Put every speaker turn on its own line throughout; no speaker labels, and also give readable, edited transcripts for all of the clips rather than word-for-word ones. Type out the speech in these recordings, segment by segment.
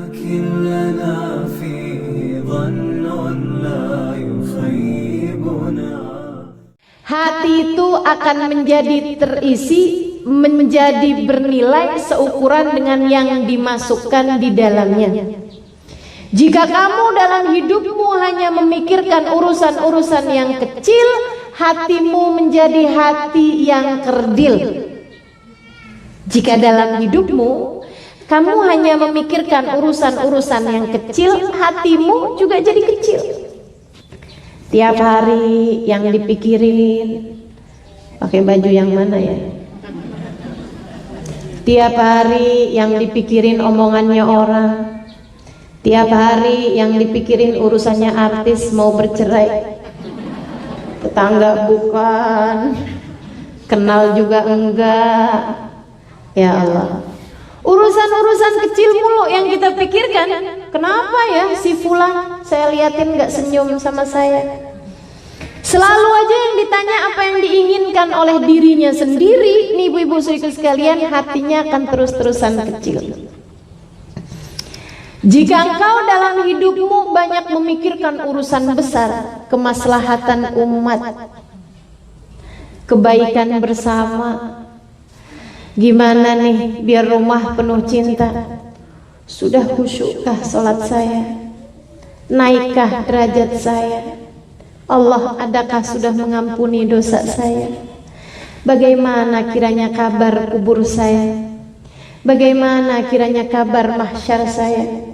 لكن لنا فيه ظن لا يخيبنا.
Hati itu akan menjadi terisi, menjadi bernilai seukuran dengan yang dimasukkan di dalamnya. Jika kamu dalam hidupmu hanya memikirkan urusan-urusan yang kecil, hatimu menjadi hati yang kerdil. Jika dalam hidupmu kamu hanya memikirkan urusan-urusan yang kecil, hatimu juga jadi kecil. Tiap hari yang dipikirin, pakai baju yang mana ya? Tiap hari yang dipikirin omongannya orang. Tiap hari yang dipikirin urusannya artis mau bercerai. Tetangga bukan, kenal juga enggak. Ya Allah, urusan-urusan kecil mulu yang kita pikirkan. Kenapa ya si fulan saya liatin enggak senyum sama saya? Selalu aja yang ditanya apa yang diinginkan oleh dirinya sendiri. Nih ibu-ibu saudaraku sekalian, hatinya akan terus-terusan kecil. Jika engkau dalam hidupmu banyak memikirkan urusan besar, kemaslahatan umat, kebaikan bersama, gimana nih biar rumah penuh cinta? Sudah khusyukkah sholat saya? Naikkah derajat saya? Allah adakah sudah mengampuni dosa saya? Bagaimana kiranya kabar kubur saya? Bagaimana kiranya kabar mahsyar saya?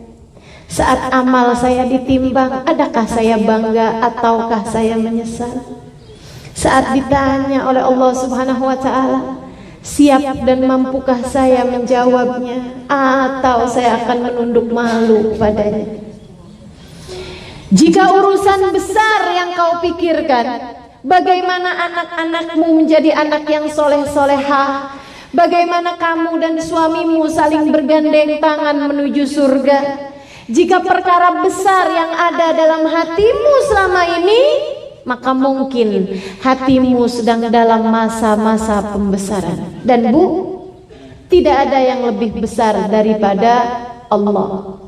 Saat amal saya ditimbang, adakah saya bangga ataukah saya menyesal? Saat ditanya oleh Allah Subhanahu wa ta'ala, siap dan mampukah saya menjawabnya, atau saya akan menunduk malu padanya? Jika urusan besar yang kau pikirkan, bagaimana anak-anakmu menjadi anak yang soleh-solehah, bagaimana kamu dan suamimu saling bergandeng tangan menuju surga. Jika perkara besar yang ada dalam hatimu selama ini, maka mungkin hatimu sedang dalam masa-masa pembesaran. Dan Bu, tidak ada yang lebih besar daripada Allah.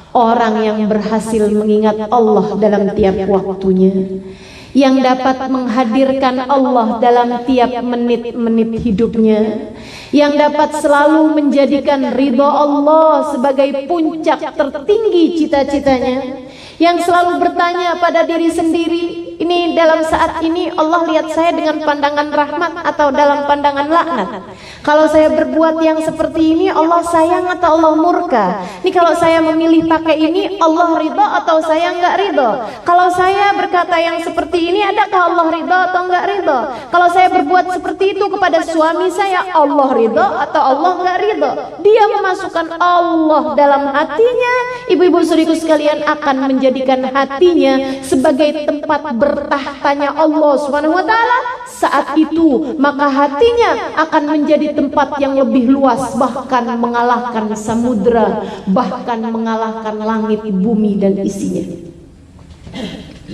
Orang yang berhasil mengingat Allah dalam tiap waktunya, yang dapat menghadirkan Allah dalam tiap menit-menit hidupnya, yang dapat selalu menjadikan ridha Allah sebagai puncak tertinggi cita-citanya, yang selalu bertanya pada diri sendiri, ini dalam saat ini Allah lihat saya dengan pandangan rahmat atau dalam pandangan laknat? Kalau saya berbuat yang seperti ini, Allah sayang atau Allah murka? Ini kalau saya memilih pakai ini, Allah ridha atau saya enggak ridha? Kalau saya berkata yang seperti ini, adakah Allah ridha atau enggak ridha? Kalau saya berbuat seperti itu kepada suami saya, Allah ridha atau Allah enggak ridha? Dia memasukkan Allah dalam hatinya. Ibu-ibu saudariku sekalian, akan menjadikan hatinya sebagai tempat bertahtanya Allah Subhanahu wa ta'ala. Saat itu maka hatinya akan menjadi tempat yang lebih luas, bahkan mengalahkan samudra, bahkan mengalahkan langit, bumi dan isinya.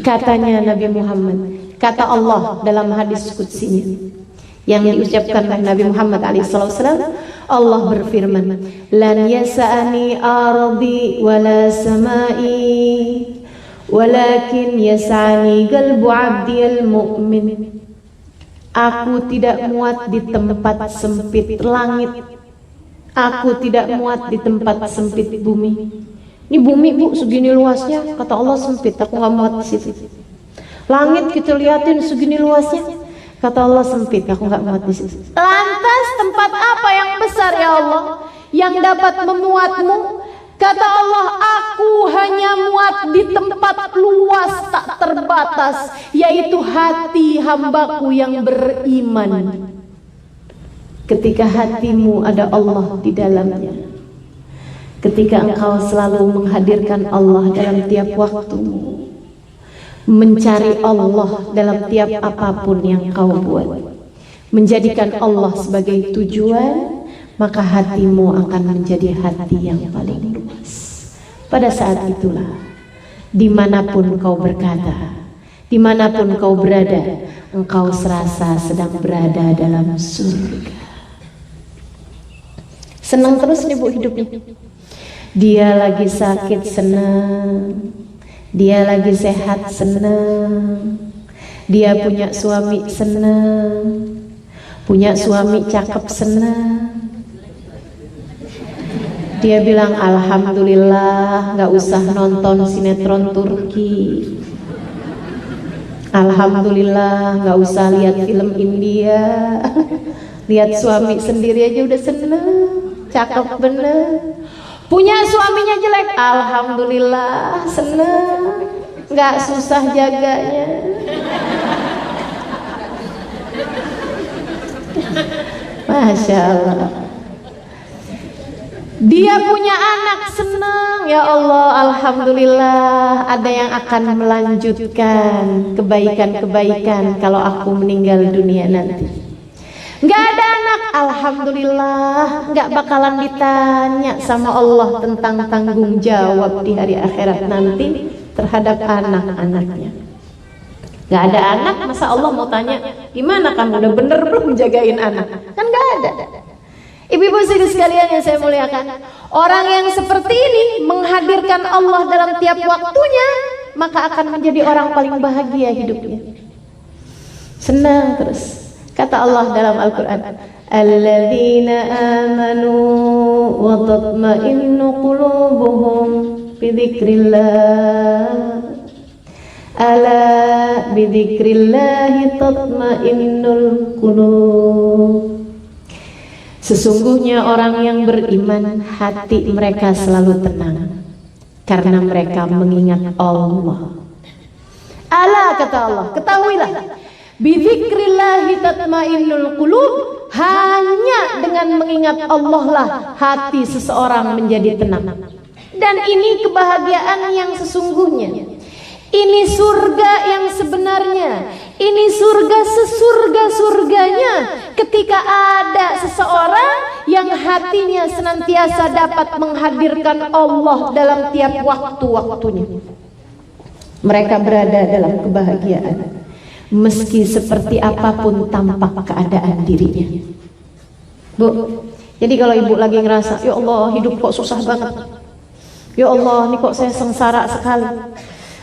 Katanya Nabi Muhammad, kata Allah dalam hadis qudsinya yang diucapkan oleh Nabi Muhammad SAW, Allah berfirman, lan yasa'ani ardi wala samai walakin yas'ani qalbu 'abdil mu'min. Aku tidak muat di tempat sempit langit, aku tidak muat di tempat sempit bumi. Ini bumi Bu segini luasnya, kata Allah sempit, aku nggak muat di situ. Langit kita liatin segini luasnya, kata Allah sempit, aku nggak muat di situ. Lantas tempat apa yang besar ya Allah yang dapat memuatmu? Kata Allah, aku hanya muat di tempat luas tak terbatas, yaitu hati hambaku yang beriman. Ketika hatimu ada Allah di dalamnya, ketika engkau selalu menghadirkan Allah dalam tiap waktumu, mencari Allah dalam tiap apapun yang kau buat, menjadikan Allah sebagai tujuan, maka hatimu akan menjadi hati yang paling luas. Pada saat itulah, dimanapun kau berkata, dimanapun kau berada, engkau serasa sedang berada dalam surga. Senang terus nih Bu hidupnya. Dia lagi sakit senang, dia lagi sehat senang, dia punya suami senang, punya suami cakep senang. Dia bilang alhamdulillah gak usah nonton sinetron Turki, alhamdulillah gak usah lihat film India, lihat suami sendiri aja udah seneng, cakep bener. Punya suaminya jelek, alhamdulillah seneng, gak susah jaganya. Masya Allah. Dia punya anak senang, ya Allah, alhamdulillah ada yang akan melanjutkan kebaikan-kebaikan kalau aku meninggal dunia nanti. Gak ada anak, alhamdulillah gak bakalan ditanya sama Allah tentang tanggung jawab di hari akhirat nanti terhadap anak-anaknya. Gak ada anak, masa Allah mau tanya gimana kamu udah bener belum jagain anak? Kan gak ada. Ibu-ibu sekalian yang saya muliakan, orang yang seperti ini menghadirkan Allah dalam tiap waktunya, maka akan menjadi orang paling bahagia hidupnya. Senang terus. Kata Allah dalam Al-Quran, alladzina amanu wa tatma'innu qulubuhum bidzikrillah, ala bidzikrillahi tatma'innul qulub. Sesungguhnya orang yang beriman hati mereka selalu tenang karena mereka mengingat Allah. Ala, kata Allah, ketahuilah, bidzikrillahi tatmainnul qulub, hanya dengan mengingat Allah lah hati seseorang menjadi tenang. Dan ini kebahagiaan yang sesungguhnya. Ini surga yang sebenarnya. Ini surga sesurga-surganya ketika ada seseorang yang hatinya senantiasa dapat menghadirkan Allah dalam tiap waktu-waktunya. Mereka berada dalam kebahagiaan meski seperti apapun tampak keadaan dirinya. Bu, jadi kalau ibu lagi ngerasa, ya Allah hidup kok susah banget, ya Allah ini kok saya sengsara sekali,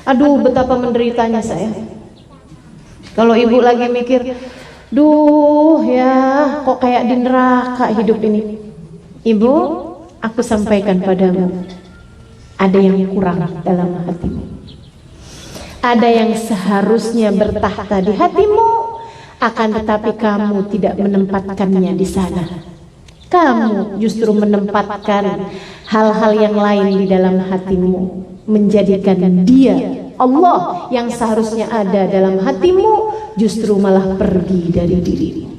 aduh betapa menderitanya saya. Kalau ibu lagi mikir, duh ya kok kayak di neraka hidup ini, ibu, aku sampaikan padamu, ada yang kurang dalam hatimu. Ada yang seharusnya bertahta di hatimu, akan tetapi kamu tidak menempatkannya di sana. Kamu justru menempatkan hal-hal yang lain di dalam hatimu, menjadikan Dia, Allah yang seharusnya ada dalam hatimu, justru malah pergi dari dirimu.